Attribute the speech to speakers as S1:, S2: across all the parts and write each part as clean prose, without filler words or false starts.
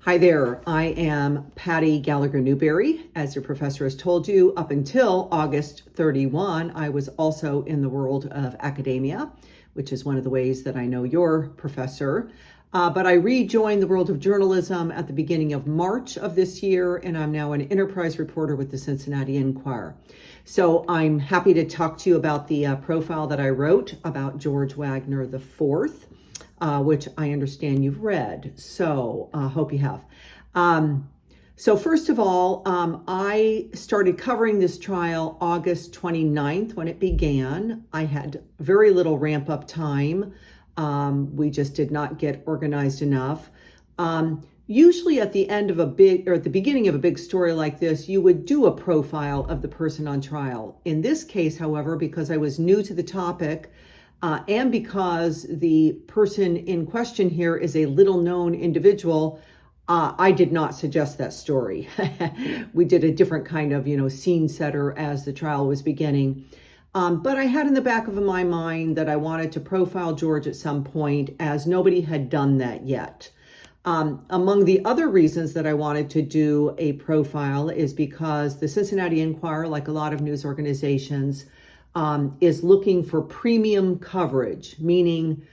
S1: Hi there, I am Patty Gallagher Newberry. As your professor has told you, up until August 31, I was also in the world of academia, which is one of the ways that I know your professor. But I rejoined the world of journalism at the beginning of March of this year, and I'm now an enterprise reporter with the Cincinnati Enquirer. So I'm happy to talk to you about the profile that I wrote about George Wagner IV. Which I understand you've read. So hope you have. So first of all, I started covering this trial August 29th when it began. I had very little ramp up time. We just did not get organized enough. Usually at the end of at the beginning of a big story like this, you would do a profile of the person on trial. In this case, however, because I was new to the topic, and because the person in question here is a little known individual, I did not suggest that story. We did a different kind of, scene setter as the trial was beginning. But I had in the back of my mind that I wanted to profile George at some point, as nobody had done that yet. Among the other reasons that I wanted to do a profile is because the Cincinnati Enquirer, like a lot of news organizations, is looking for premium coverage, meaning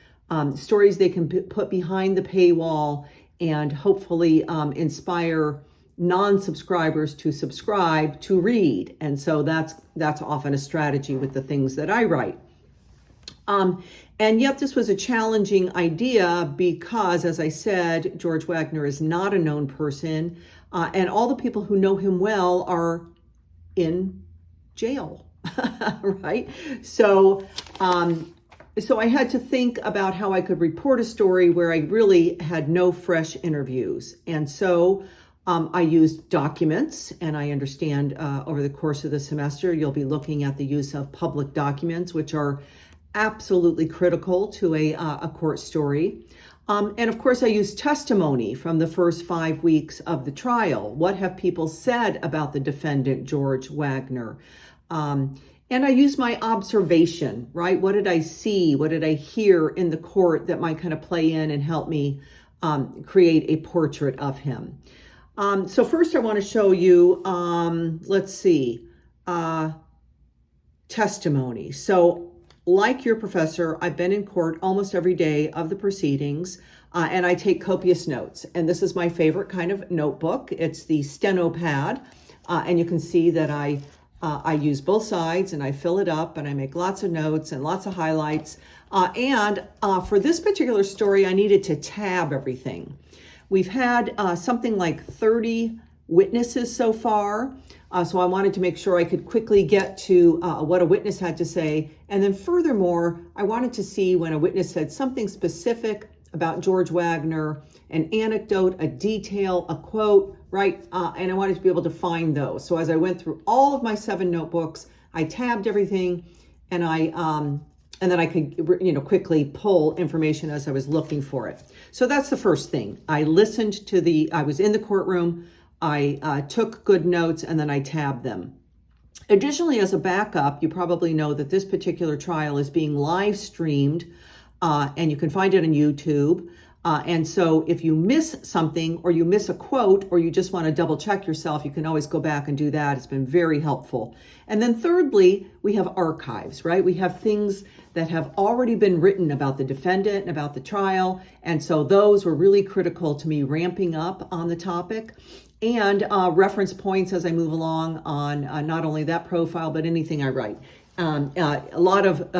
S1: stories they can put behind the paywall and hopefully inspire non-subscribers to subscribe to read. And so that's often a strategy with the things that I write. And yet this was a challenging idea because, as I said, George Wagner is not a known person, and all the people who know him well are in jail. Right? So I had to think about how I could report a story where I really had no fresh interviews. And so I used documents, and I understand over the course of the semester, you'll be looking at the use of public documents, which are absolutely critical to a court story. And of course, I used testimony from the first 5 weeks of the trial. What have people said about the defendant, George Wagner? And I use my observation, right? What did I see? What did I hear in the court that might kind of play in and help me create a portrait of him? So first I want to show you, testimony. So like your professor, I've been in court almost every day of the proceedings, and I take copious notes. And this is my favorite kind of notebook. It's the steno pad, and you can see that I use both sides and I fill it up and I make lots of notes and lots of highlights. And for this particular story, I needed to tab everything. We've had something like 30 witnesses so far. So I wanted to make sure I could quickly get to what a witness had to say. And then furthermore, I wanted to see when a witness said something specific about George Wagner, an anecdote, a detail, a quote, right? And I wanted to be able to find those. So as I went through all of my 7 notebooks, I tabbed everything, and then I could, quickly pull information as I was looking for it. So that's the first thing. I listened to I was in the courtroom, I took good notes, and then I tabbed them. Additionally, as a backup, you probably know that this particular trial is being live streamed, and you can find it on YouTube. And so if you miss something or you miss a quote or you just want to double check yourself, you can always go back and do that. It's been very helpful. And then thirdly, we have archives, right? We have things that have already been written about the defendant and about the trial. And so those were really critical to me ramping up on the topic, and reference points as I move along on not only that profile, but anything I write. A lot of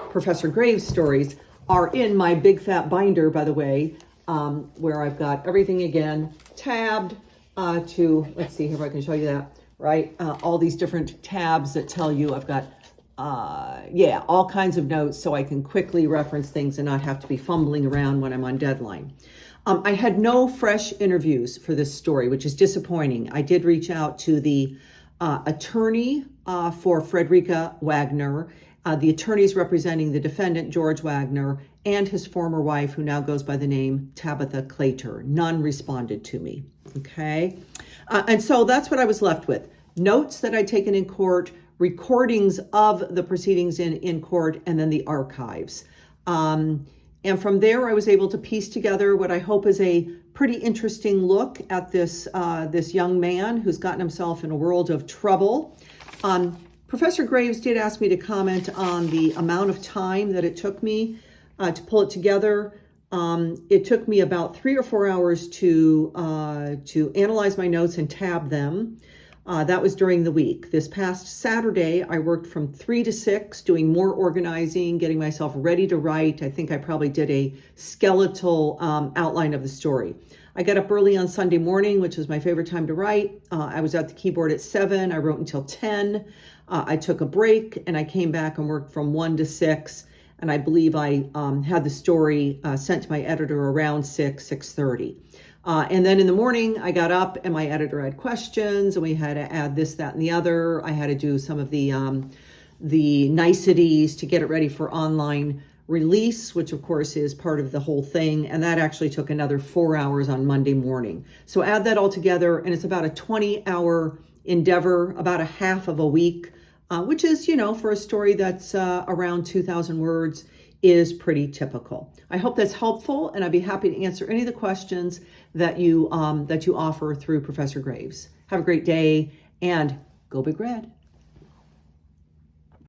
S1: Professor Graves' stories are in my big fat binder, by the way, where I've got everything again tabbed to, let's see here if I can show you that, right? All these different tabs that tell you I've got, all kinds of notes so I can quickly reference things and not have to be fumbling around when I'm on deadline. I had no fresh interviews for this story, which is disappointing. I did reach out to the attorney for Frederica Wagner, the attorneys representing the defendant, George Wagner, and his former wife, who now goes by the name Tabitha Claytor. None responded to me, okay? And so that's what I was left with. Notes that I'd taken in court, recordings of the proceedings in court, and then the archives. And from there, I was able to piece together what I hope is a pretty interesting look at this young man who's gotten himself in a world of trouble. Professor Graves did ask me to comment on the amount of time that it took me to pull it together. It took me about 3 or 4 hours to analyze my notes and tab them. That was during the week. This past Saturday, I worked from 3 to 6, doing more organizing, getting myself ready to write. I think I probably did a skeletal outline of the story. I got up early on Sunday morning, which is my favorite time to write. I was at the keyboard at 7. I wrote until 10. I took a break, and I came back and worked from 1 to 6. And I believe I had the story sent to my editor around 6:30. And then in the morning, I got up and my editor had questions, and we had to add this, that, and the other. I had to do some of the niceties to get it ready for online release, which of course is part of the whole thing. And that actually took another 4 hours on Monday morning. So add that all together, and it's about a 20-hour endeavor, about a half of a week, which is, for a story that's around 2,000 words, is pretty typical. I hope that's helpful, and I'd be happy to answer any of the questions that you offer through Professor Graves. Have a great day, and go Big Red.